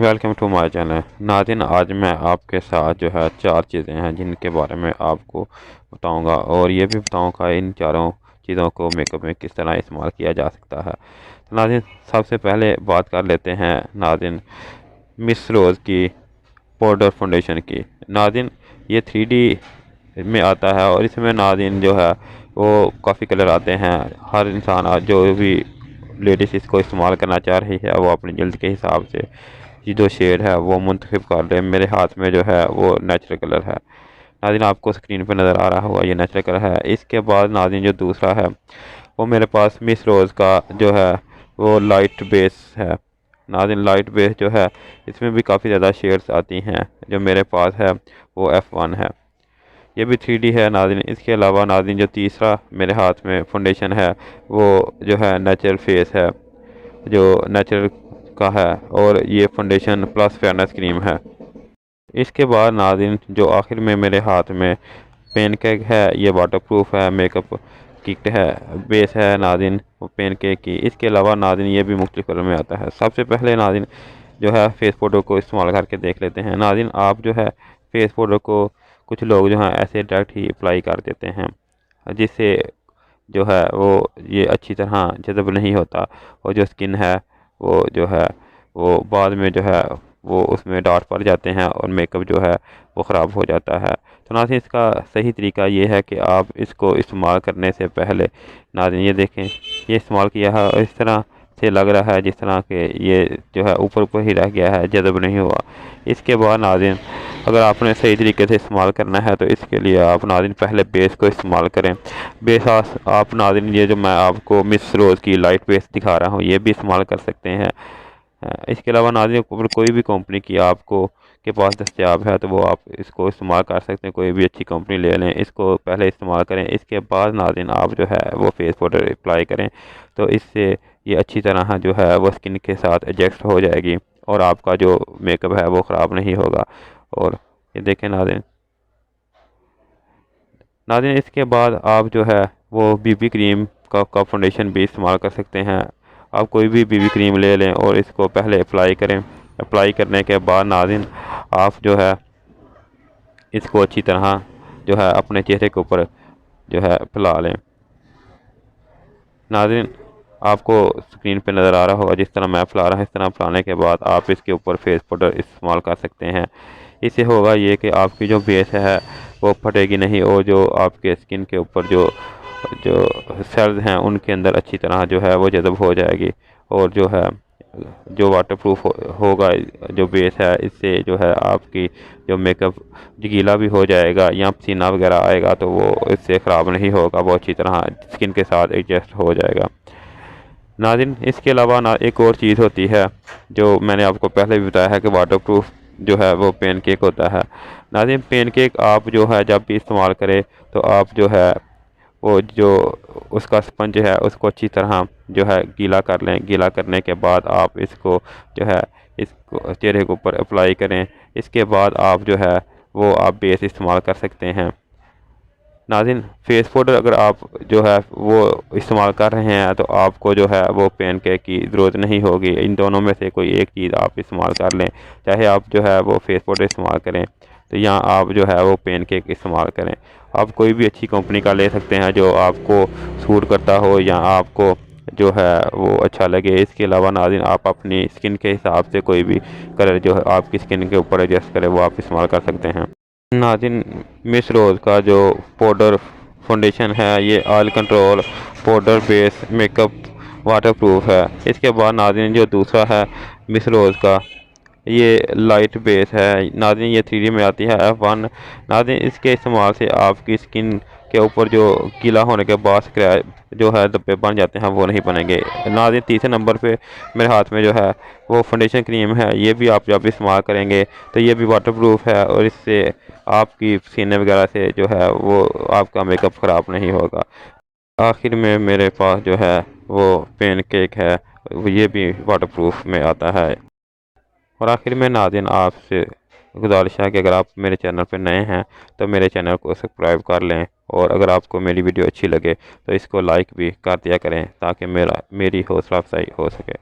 Welcome to my channel. ناظرین، آج میں آپ کے ساتھ جو ہے 4 چیزیں ہیں جن کے بارے میں آپ کو بتاؤں گا، اور یہ بھی بتاؤں گا ان چاروں چیزوں کو میک اپ میں کس طرح استعمال کیا جا سکتا ہے۔ ناظرین، سب سے پہلے بات کر لیتے ہیں ناظرین مس روز کی پاؤڈر فاؤنڈیشن کی۔ ناظرین، یہ 3D میں آتا ہے اور اس میں ناظرین جو ہے وہ کافی کلر آتے ہیں۔ ہر انسان جو بھی لیڈیز اس کو استعمال کرنا چاہ رہی ہے وہ اپنی جلد کے حساب سے یہ جو شیڈ ہے وہ منتخب کر لیں۔ میرے ہاتھ میں جو ہے وہ نیچرل کلر ہے۔ ناظرین، آپ کو سکرین پہ نظر آ رہا ہوگا یہ نیچرل کلر ہے۔ اس کے بعد ناظرین جو دوسرا ہے وہ میرے پاس مس روز کا جو ہے وہ لائٹ بیس ہے۔ ناظرین، لائٹ بیس جو ہے اس میں بھی کافی زیادہ شیڈز آتی ہیں۔ جو میرے پاس ہے وہ F1 ہے، یہ بھی 3D ہے ناظرین۔ اس کے علاوہ ناظرین جو تیسرا میرے ہاتھ میں فاؤنڈیشن ہے وہ جو ہے نیچرل فیس ہے، جو نیچرل کا ہے، اور یہ فاؤنڈیشن پلس فیئرنس کریم ہے۔ اس کے بعد ناظرین جو آخر میں میرے ہاتھ میں پین کیک ہے، یہ واٹر پروف ہے، میک اپ کٹ ہے، بیس ہے ناظرین پین کیک کی۔ اس کے علاوہ ناظرین یہ بھی مختلف کلر میں آتا ہے۔ سب سے پہلے ناظرین جو ہے فیس پاؤڈر کو استعمال کر کے دیکھ لیتے ہیں۔ ناظرین، آپ جو ہے فیس پاؤڈر کو کچھ لوگ جو ہیں ایسے ڈائریکٹ ہی اپلائی کر دیتے ہیں، جس سے جو ہے وہ یہ اچھی طرح جذب نہیں ہوتا، اور جو سکن ہے وہ جو ہے وہ بعد میں جو ہے وہ اس میں ڈاٹ پڑ جاتے ہیں اور میک اپ جو ہے وہ خراب ہو جاتا ہے۔ تو ناظرین، اس کا صحیح طریقہ یہ ہے کہ آپ اس کو استعمال کرنے سے پہلے ناظرین یہ دیکھیں، یہ استعمال کیا ہے اور اس طرح سے لگ رہا ہے جس طرح کہ یہ جو ہے اوپر ہی رہ گیا ہے، جذب نہیں ہوا۔ اس کے بعد ناظرین اگر آپ نے صحیح طریقے سے استعمال کرنا ہے تو اس کے لیے آپ ناظرین پہلے بیس کو استعمال کریں۔ بیس آپ ناظرین یہ جو میں آپ کو مس روز کی لائٹ بیس دکھا رہا ہوں یہ بھی استعمال کر سکتے ہیں۔ اس کے علاوہ ناظرین کوئی بھی کمپنی کی آپ کو کے پاس دستیاب ہے تو وہ آپ اس کو استعمال کر سکتے ہیں، کوئی بھی اچھی کمپنی لے لیں، اس کو پہلے استعمال کریں۔ اس کے بعد ناظرین آپ جو ہے وہ فیس پاؤڈر اپلائی کریں، تو اس سے یہ اچھی طرح جو ہے وہ سکن کے ساتھ ایڈجسٹ ہو جائے گی اور آپ کا جو میک اپ ہے وہ خراب نہیں ہوگا۔ اور یہ دیکھیں ناظرین اس کے بعد آپ جو ہے وہ بی بی کریم کا فاؤنڈیشن بھی استعمال کر سکتے ہیں۔ آپ کوئی بھی بی بی کریم لے لیں اور اس کو پہلے اپلائی کریں۔ اپلائی کرنے کے بعد ناظرین آپ جو ہے اس کو اچھی طرح جو ہے اپنے چہرے کے اوپر جو ہے پھیلا لیں۔ ناظرین آپ کو سکرین پہ نظر آ رہا ہوگا جس طرح میں پھیلا رہا ہوں، اس طرح پھیلانے کے بعد آپ اس کے اوپر فیس پاؤڈر استعمال کر سکتے ہیں۔ اس سے ہوگا یہ کہ آپ کی جو بیس ہے وہ پھٹے گی نہیں، اور جو آپ کے سکن کے اوپر جو سیلز ہیں ان کے اندر اچھی طرح جو ہے وہ جذب ہو جائے گی، اور جو ہے جو واٹر پروف ہوگا جو بیس ہے، اس سے جو ہے آپ کی جو میک اپ گیلا بھی ہو جائے گا یا پسینہ وغیرہ آئے گا تو وہ اس سے خراب نہیں ہوگا، وہ اچھی طرح سکن کے ساتھ ایڈجسٹ ہو جائے گا۔ ناظرین اس کے علاوہ ایک اور چیز ہوتی ہے جو میں نے آپ کو پہلے بھی بتایا ہے کہ واٹر پروف جو ہے وہ پین کیک ہوتا ہے۔ ناظرین پین کیک آپ جو ہے جب بھی استعمال کرے تو آپ جو ہے وہ جو اس کا سپنج ہے اس کو اچھی طرح جو ہے گیلا کر لیں۔ گیلا کرنے کے بعد آپ اس کو جو ہے اس کو چہرے کے اوپر اپلائی کریں۔ اس کے بعد آپ جو ہے وہ آپ بیس استعمال کر سکتے ہیں۔ ناظرین فیس پاؤڈر اگر آپ جو ہے وہ استعمال کر رہے ہیں تو آپ کو جو ہے وہ پین کیک کی ضرورت نہیں ہوگی۔ ان دونوں میں سے کوئی ایک چیز آپ استعمال کر لیں، چاہے آپ جو ہے وہ فیس پاؤڈر استعمال کریں تو یا آپ جو ہے وہ پین کیک استعمال کریں۔ آپ کوئی بھی اچھی کمپنی کا لے سکتے ہیں جو آپ کو سوٹ کرتا ہو یا آپ کو جو ہے وہ اچھا لگے۔ اس کے علاوہ ناظرین آپ اپنی سکن کے حساب سے کوئی بھی کلر جو ہے آپ کی سکن کے اوپر ایڈجسٹ کرے وہ آپ استعمال کر سکتے ہیں۔ ناظرین مس روز کا جو پاؤڈر فاؤنڈیشن ہے یہ آئل کنٹرول پاؤڈر بیس میک اپ واٹر پروف ہے۔ اس کے بعد ناظرین جو دوسرا ہے مس روز کا یہ لائٹ بیس ہے۔ ناظرین یہ 3D میں آتی ہے F1۔ ناظرین اس کے استعمال سے آپ کی سکن کے اوپر جو گیلا ہونے کے بعد جو ہے دبے بن جاتے ہیں وہ نہیں بنیں گے۔ ناظرین تیسرے نمبر پہ میرے ہاتھ میں جو ہے وہ فاؤنڈیشن کریم ہے، یہ بھی آپ جب استعمال کریں گے تو یہ بھی واٹر پروف ہے اور اس سے آپ کی پسینے وغیرہ سے جو ہے وہ آپ کا میک اپ خراب نہیں ہوگا۔ آخر میں میرے پاس جو ہے وہ پین کیک ہے، یہ بھی واٹر پروف میں آتا ہے۔ اور آخر میں ناظرین آپ سے گزارش ہے کہ اگر آپ میرے چینل پہ نئے ہیں تو میرے چینل کو سبسکرائب کر لیں، اور اگر آپ کو میری ویڈیو اچھی لگے تو اس کو لائک بھی کر دیا کریں تاکہ میری حوصلہ افزائی ہو سکے۔